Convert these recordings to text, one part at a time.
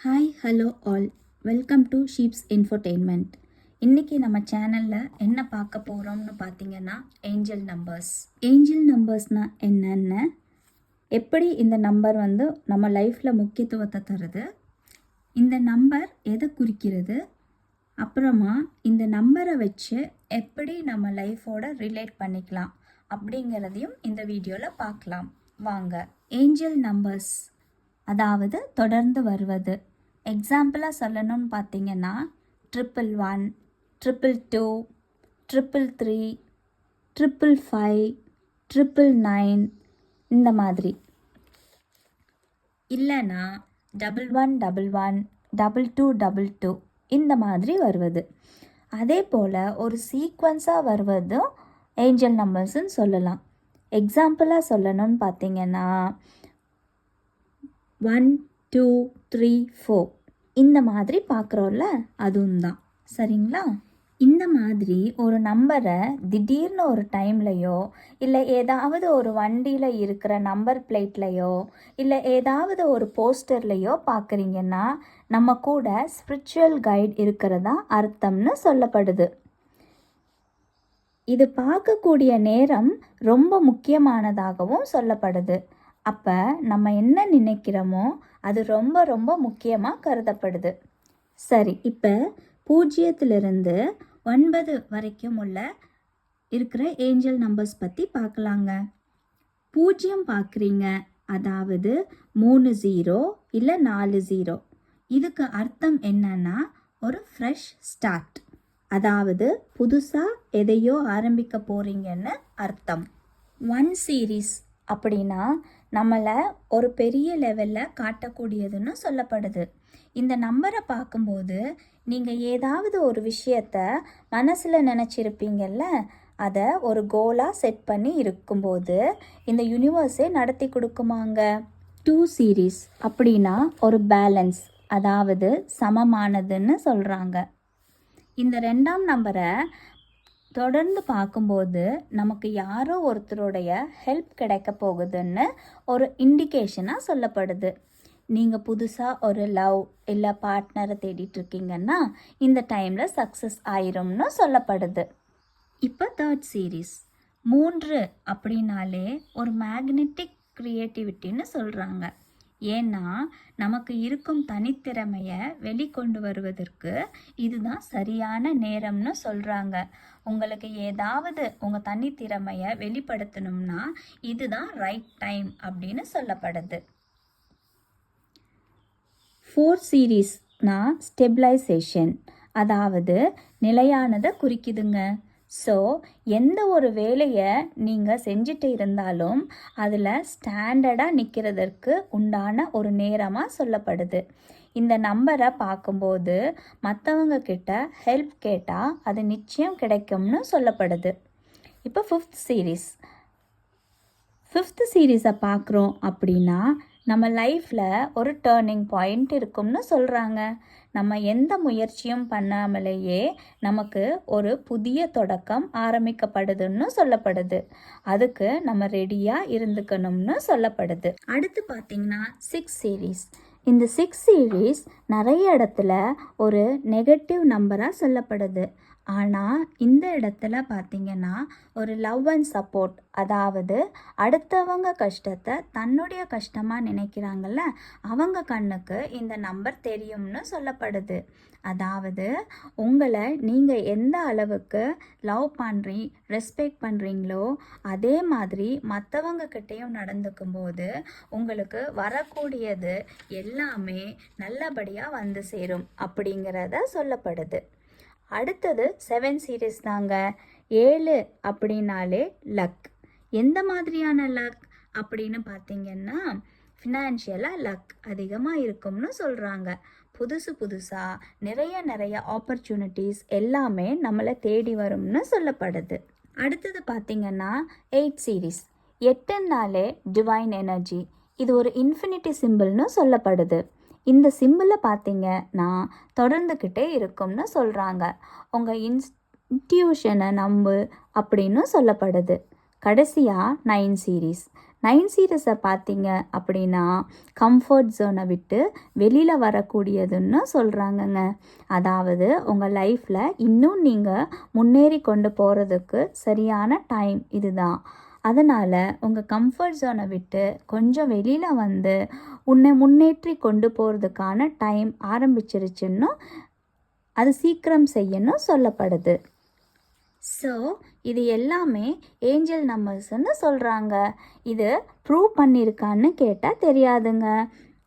Hi hello all, welcome to ships infotainment. இன்றைக்கி நம்ம சேனலில் என்ன பார்க்க போகிறோம்னு பார்த்தீங்கன்னா ஏஞ்சல் நம்பர்ஸ். ஏஞ்சல் நம்பர்ஸ்னால் என்னென்ன, எப்படி இந்த நம்பர் நம்ம லைஃப்பில் முக்கியத்துவத்தை தருது, இந்த நம்பர் எதை குறிக்கிறது, அப்புறமா இந்த நம்பரை வச்சு எப்படி நம்ம லைஃபோட ரிலேட் பண்ணிக்கலாம் அப்படிங்கிறதையும் இந்த வீடியோவில் பார்க்கலாம். வாங்க. ஏஞ்சல் நம்பர்ஸ் அதாவது தொடர்ந்து வருவது. எக்ஸாம்பிளாக சொல்லணும்னு பார்த்தீங்கன்னா 111, 222, 333, 555, 999 இந்த மாதிரி. இல்லைன்னா 1111, 2222 இந்த மாதிரி வருவது. அதே போல் ஒரு சீக்வன்ஸாக வருவதும் ஏஞ்சல் நம்பர்ஸ்ன்னு சொல்லலாம். எக்ஸாம்பிளாக சொல்லணும்னு பார்த்தீங்கன்னா 1 2 3 4 இந்த மாதிரி பார்க்குறோம்ல, அதுவும் தான். சரிங்களா? இந்த மாதிரி ஒரு நம்பரை திடீர்னு ஒரு டைம்லையோ இல்லை ஏதாவது ஒரு வண்டியில் இருக்கிற நம்பர் பிளேட்லையோ இல்லை ஏதாவது ஒரு போஸ்டர்லையோ பார்க்குறீங்கன்னா நம்ம கூட ஸ்பிரிச்சுவல் கைட் இருக்கிறதா அர்த்தம்னு சொல்லப்படுது. இது பார்க்கக்கூடிய நேரம் ரொம்ப முக்கியமானதாகவும் சொல்லப்படுது. அப்போ நம்ம என்ன நினைக்கிறோமோ அது ரொம்ப ரொம்ப முக்கியமாக கருதப்படுது. சரி, இப்போ 0லிருந்து 9 வரைக்கும் இருக்கிற ஏஞ்சல் நம்பர்ஸ் பற்றி பார்க்கலாங்க. 0 பார்க்குறீங்க, அதாவது 3 0 இல்லை 4 0. இதுக்கு அர்த்தம் என்னன்னா ஒரு ஃப்ரெஷ் ஸ்டார்ட், அதாவது புதுசாக எதையோ ஆரம்பிக்க போகிறீங்கன்னு அர்த்தம். 1 சீரீஸ் அப்படின்னா நம்மளை ஒரு பெரிய லெவலில் காட்டக்கூடியதுன்னு சொல்லப்படுது. இந்த நம்பரை பார்க்கும்போது நீங்கள் ஏதாவது ஒரு விஷயத்த மனசில் நினச்சிருப்பீங்கல்ல, அதை ஒரு கோலாக செட் பண்ணி இருக்கும்போது இந்த யூனிவர்ஸே நடத்தி கொடுக்குமாங்க. 2 சீரீஸ் அப்படின்னா ஒரு பேலன்ஸ், அதாவது சமமானதுன்னு சொல்கிறாங்க. இந்த 2ஆம் நம்பரை தொடர்ந்து பார்க்கும்போது நமக்கு யாரோ ஒருத்தருடைய ஹெல்ப் கிடைக்க போகுதுன்னு ஒரு இண்டிகேஷனாக சொல்லப்படுது. நீங்கள் புதுசாக ஒரு லவ் இல்லை பார்ட்னரை தேடிட்டு இருக்கீங்கன்னா இந்த டைமில் சக்ஸஸ் ஆயிரும்னு சொல்லப்படுது. இப்போ 3rd சீரீஸ் 3 அப்படின்னாலே ஒரு மேக்னெட்டிக் க்ரியேட்டிவிட்டின்னு சொல்கிறாங்க. ஏன்னா நமக்கு இருக்கும் தனித்திறமையை வெளிக்கொண்டு வருவதற்கு இதுதான் சரியான நேரம்னு சொல்கிறாங்க. உங்களுக்கு ஏதாவது உங்கள் தனித்திறமையை வெளிப்படுத்தணும்னா இதுதான் ரைட் டைம் அப்படின்னு சொல்லப்படுது. 4 சீரீஸ்னா ஸ்டெபிலைசேஷன், அதாவது நிலையானதை குறிக்குதுங்க. ஸோ எந்த ஒரு வேலையை நீங்கள் செஞ்சுட்டு இருந்தாலும் அதில் ஸ்டாண்டர்டாக நிற்கிறதற்கு உண்டான ஒரு நேரமாக சொல்லப்படுது. இந்த நம்பரை பார்க்கும்போது மற்றவங்க கிட்ட ஹெல்ப் கேட்டால் அது நிச்சயம் கிடைக்கும்னு சொல்லப்படுது. இப்போ 5th சீரீஸ். 5th சீரீஸை பார்க்குறோம் அப்படின்னா நம்ம லைஃப்பில் ஒரு டேர்னிங் பாயிண்ட் இருக்கும்னு சொல்கிறாங்க. நம்ம எந்த முயற்சியும் பண்ணாமலேயே நமக்கு ஒரு புதிய தொடக்கம் ஆரம்பிக்கப்படுதுன்னு சொல்லப்படுது. அதுக்கு நம்ம ரெடியாக இருந்துக்கணும்னு சொல்லப்படுது. அடுத்து பார்த்திங்கன்னா 6 சீரீஸ். இந்த 6 சீரீஸ் நிறைய இடத்துல ஒரு நெகட்டிவ் நம்பராக சொல்லப்படுது. ஆனால் இந்த இடத்துல பார்த்திங்கன்னா ஒரு லவ் அண்ட் சப்போர்ட், அதாவது அடுத்தவங்க கஷ்டத்தை தன்னுடைய கஷ்டமாக நினைக்கிறாங்கல்ல, அவங்க கண்ணுக்கு இந்த நம்பர் தெரியும்னு சொல்லப்படுது. அதாவது உங்களை நீங்கள் எந்த அளவுக்கு லவ் ரெஸ்பெக்ட் பண்ணுறீங்களோ அதே மாதிரி மற்றவங்க கிட்டேயும் நடந்துக்கும் போது உங்களுக்கு வரக்கூடியது எல்லாமே நல்லபடியாக வந்து சேரும் அப்படிங்கிறத சொல்லப்படுது. அடுத்தது 7 சீரீஸ் தாங்க. 7 அப்படின்னாலே லக். எந்த மாதிரியான லக் அப்படின்னு பார்த்தீங்கன்னா ஃபினான்ஷியலாக லக் அதிகமாக இருக்கும்னு சொல்கிறாங்க. புதுசாக நிறைய ஆப்பர்ச்சுனிட்டிஸ் எல்லாமே நம்மளை தேடி வரும்னு சொல்லப்படுது. அடுத்தது பார்த்திங்கன்னா 8 சீரீஸ். 8னாலே divine energy. இது ஒரு இன்ஃபினிட்டி சிம்பிள்னு சொல்லப்படுது. இந்த சிம்பிளை பார்த்தீங்கன்னா தொடர்ந்துக்கிட்டே இருக்கும்னு சொல்கிறாங்க. உங்கள் இன்ட்யூஷனை நம்பு அப்படின்னு சொல்லப்படுது. கடைசியாக 9 சீரீஸ். 9 சீரியஸை பார்த்தீங்க அப்படின்னா கம்ஃபர்ட் ஜோனை விட்டு வெளியில் வரக்கூடியதுன்னு சொல்கிறாங்கங்க. அதாவது உங்கள் லைஃப்பில் இன்னும் நீங்கள் முன்னேறி கொண்டு போகிறதுக்கு சரியான டைம் இதுதான். அதனால் உங்கள் கம்ஃபர்ட் ஜோனை விட்டு கொஞ்சம் வெளியில் வந்து உன்னை முன்னேற்றி கொண்டு போகிறதுக்கான டைம் ஆரம்பிச்சிருச்சுன்னு அது சீக்கிரம் செய்யணும் சொல்லப்படுது. ஸோ இது எல்லாமே ஏஞ்சல் நம்பர்ஸ்ன்னு சொல்கிறாங்க. இது ப்ரூவ் பண்ணியிருக்கான்னு கேட்டால் தெரியாதுங்க.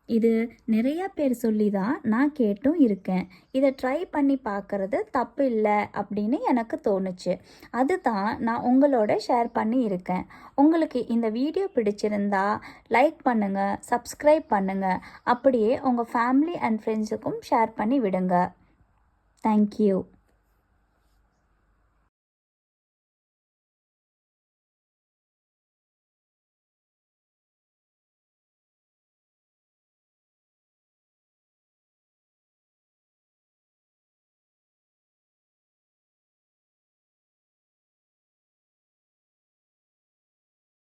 இது நிறைய பேர் சொல்லி தான் நான் கேட்டும் இருக்கேன். இதை ட்ரை பண்ணி பார்க்குறது தப்பு இல்லை அப்படின்னு எனக்கு தோணுச்சு. அதுதான் நான் உங்களோட ஷேர் பண்ணி இருக்கேன். உங்களுக்கு இந்த வீடியோ பிடிச்சிருந்தா லைக் பண்ணுங்கள், சப்ஸ்கிரைப் பண்ணுங்கள், அப்படியே உங்கள் ஃபேமிலி அண்ட் ஃப்ரெண்ட்ஸுக்கும் ஷேர் பண்ணி விடுங்க. தேங்க்யூ.